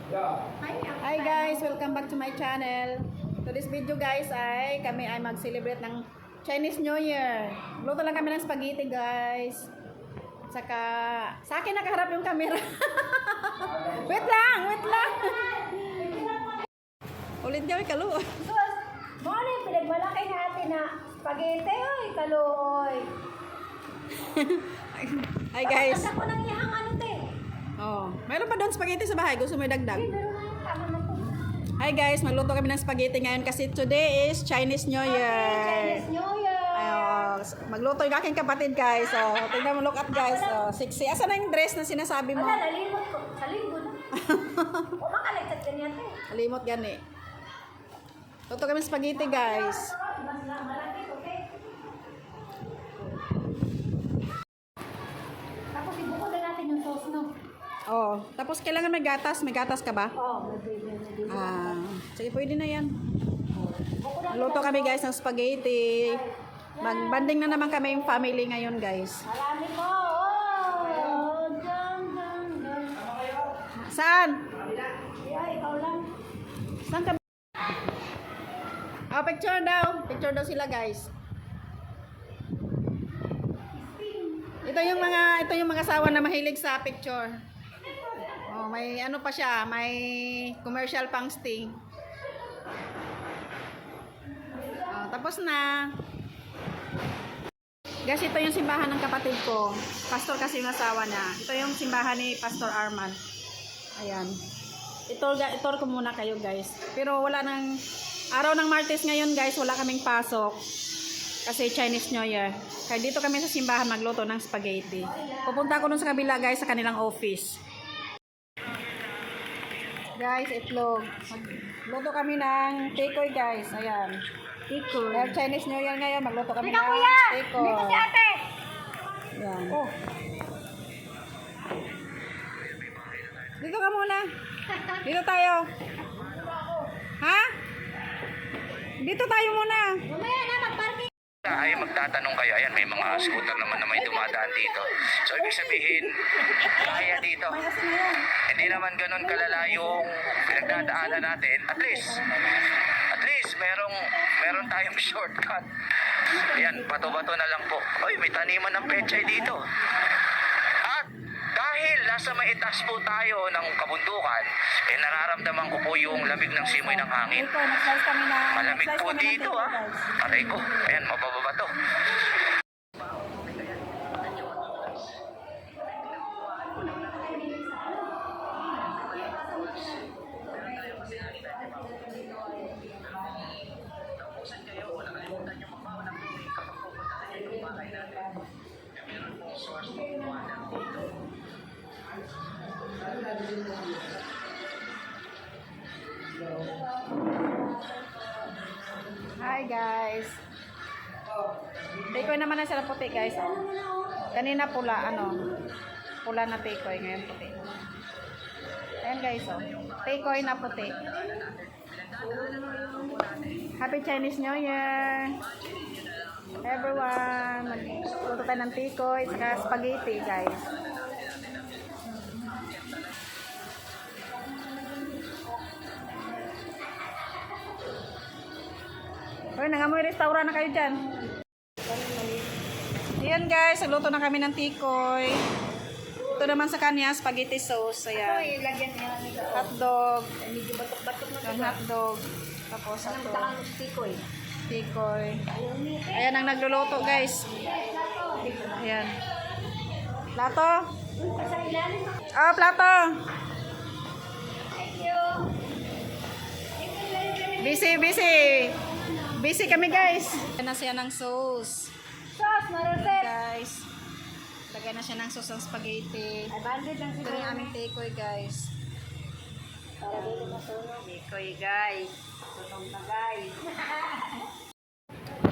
Hi guys, welcome back to my channel. Today's video guys ay kami ay mag-celebrate ng Chinese New Year. Luto lang kami ng spaghetti guys. Saka sa akin nakaharap yung camera. wait lang. Ulit daw ikalo. Morning, pinagmalaki natin na spaghetti, oy, kaloy. Hi guys. Ako nang ihang ano, te. Oh, mayroon pa doon spaghetti sa bahay. Gusto mo idagdag? Pero na, tama na po. Hi guys, magluto kami ng spaghetti ngayon kasi today is Chinese New Year. Chinese New Year. Ay, magluto yung aking kapatid guys. So, tingnan mo, look at guys. So, sexy. Asan na yung dress na sinasabi mo? Wala, nalimot ko. Sa linggo na. O, makalagkat ka niya, te. Alimot gani. Luto kami ng spaghetti guys. Mas malaki ko, te. Tapos ibuko na natin yung sauce, no? Oh, tapos kailangan may gatas. May gatas ka ba? Oo, Sige, pwede na yan. Luto kami guys ng spaghetti. Mag-banding na naman kami yung family ngayon guys. marami po. Oh, dang. Saan? Yeah, ikaw lang. Saan ka? Oh, picture daw. Picture daw sila guys. Ito yung mga asawa na mahilig sa picture. Oh, may ano pa siya, may commercial pang sting. Oh, tapos na. Guys, ito yung simbahan ng kapatid ko. Pastor kasi yung asawa niya. Ito yung simbahan ni Pastor Arman. Ayan. Ito ko muna kayo guys. Pero wala nang araw ng Martes ngayon guys, wala kaming pasok. Kasi Chinese New Year. Kaya dito kami sa simbahan magluto ng spaghetti. Pupunta ko dun sa kabila guys, sa kanilang office. Guys, itlog. Magluto kami ng tikoy guys. Ayan. Tikoy. Dahil Chinese New Year ngayon, magluto kami Ikaw, ng kuya! tikoy. Dito si ate! Ayan. Oh. Dito ka muna. Dito tayo. Ha? Dito tayo muna. Mamaya na, mag-parking. Ay magtatanong kayo, ayan may mga scooter naman na may dumadaan dito. So ibig sabihin, kaya dito. Hindi naman ganun kalala yung pinagdadaanan natin. At least meron tayong shortcut. Ayan, bato-bato na lang po. Oy, may taniman ng pechay dito. At dahil nasa maitas po tayo ng kabundukan, nararamdaman ko po yung lamig ng simoy ng hangin. Ito, nag-slice kami na. Malamig po dito Aray ko. Ayan, mabababa to. Hi guys. Tikoy naman na sila puti guys. Kanina pula, pula na tikoy, ngayon puti. Ayan guys, tikoy na puti. Happy Chinese New Year everyone. Magluto tayo ng tikoy saka spaghetti guys. Uy, nangamoy restaurant na kayo dyan. Ayan guys, nagluto na kami ng tikoy. Ito naman sa kanya, spaghetti sauce. Ayan. Uy, lagyan niya. Hotdog. Medyo batok-batok na Yung hotdog. Tapos Anong ito. takang tikoy? Tikoy. Ayaw niya. Ayan ang nagluluto guys. Ayan. Plato. Sa ilalim. Ah, plato. Thank you. Busy kami guys. Lagyan na siya ng sauce. Sauce, Mariset. Guys. Lagyan na siya ng sauce ng spaghetti. Ay, bandit lang Ito siguro. yung aming tikoy guys. Para dito masunog. Tikoy guys. Sunog na guys.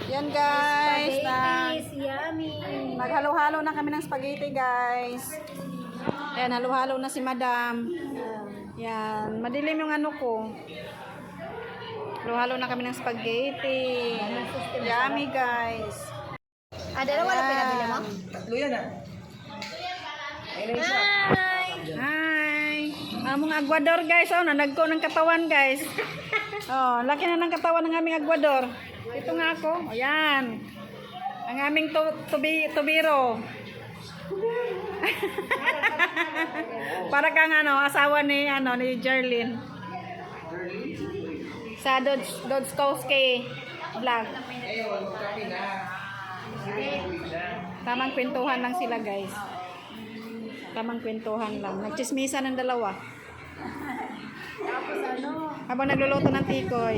Yan guys. Spaghetti, yummy. Naghalo-halo na kami ng spaghetti guys. Ayan, halo-halo na si madam. Yan. Madilim yung ano ko. Halo-halo na kami ng spaghetti. Yummy guys. Dalawa lang pinabili mo? Tatlo yan Hi! Among aguador guys, oh, nanagko ng katawan guys. Oh, laki na ng katawan ng aming aguador. Ito nga ako. Ayan. Ang aming tubiro. Para kang asawa ni Jerlyn. Sa Dodskowski vlog. Tamang kwentuhan lang sila guys. Tamang kwentuhan lang. Nagchismisa ng dalawa. Habang nagluluto ng tikoy.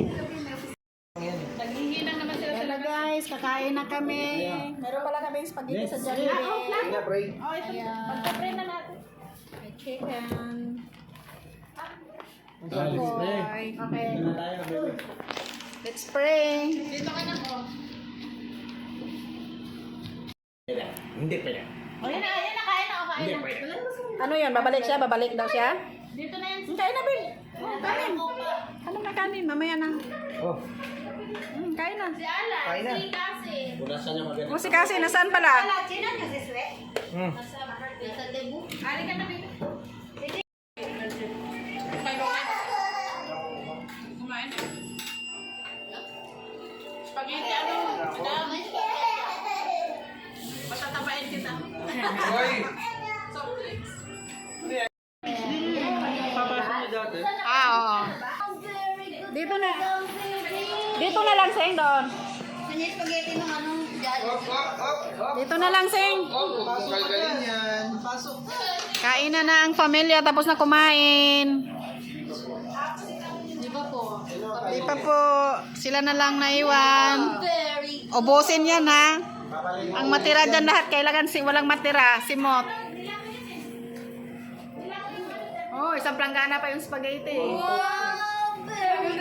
Naghihinang naman sila. Hello guys, kakain na kami. Meron pala kami spaghetti sa Jollibee. Oh, ito. Pagka-pray na natin. May chicken. Okay. Let's pray. Dito ka na po. Hindi pa yan. O, yan na, kain na. Kain na. Ano yun? Babalik siya? Babalik daw siya? Dito na yan. Kain na, Bill. Kanin. Ano na kanin? Mamaya na. Oh, Kain na. Si Alan, Kain na. si Kasi. punasan niya maganda. O si Kasi, nasaan pala? Alan, sino niya si Sweat? Hmm. Sa Debu. Ari ka na, Bill. Spaghetti, patatabain kita. Hoy! Oo. Dito na lang, Seng, doon. Kanya spaghetti ng anong Dito na lang, Seng. Galing yan. Kain na ang pamilya, tapos na kumain. Di ba po? Di pa po. Sila na lang naiwan. Very Ubusin yan, ha? Ang matira dyan lahat, kailangan walang matira. Simot. Oh, isang planggana pa yung spaghetti. wow, very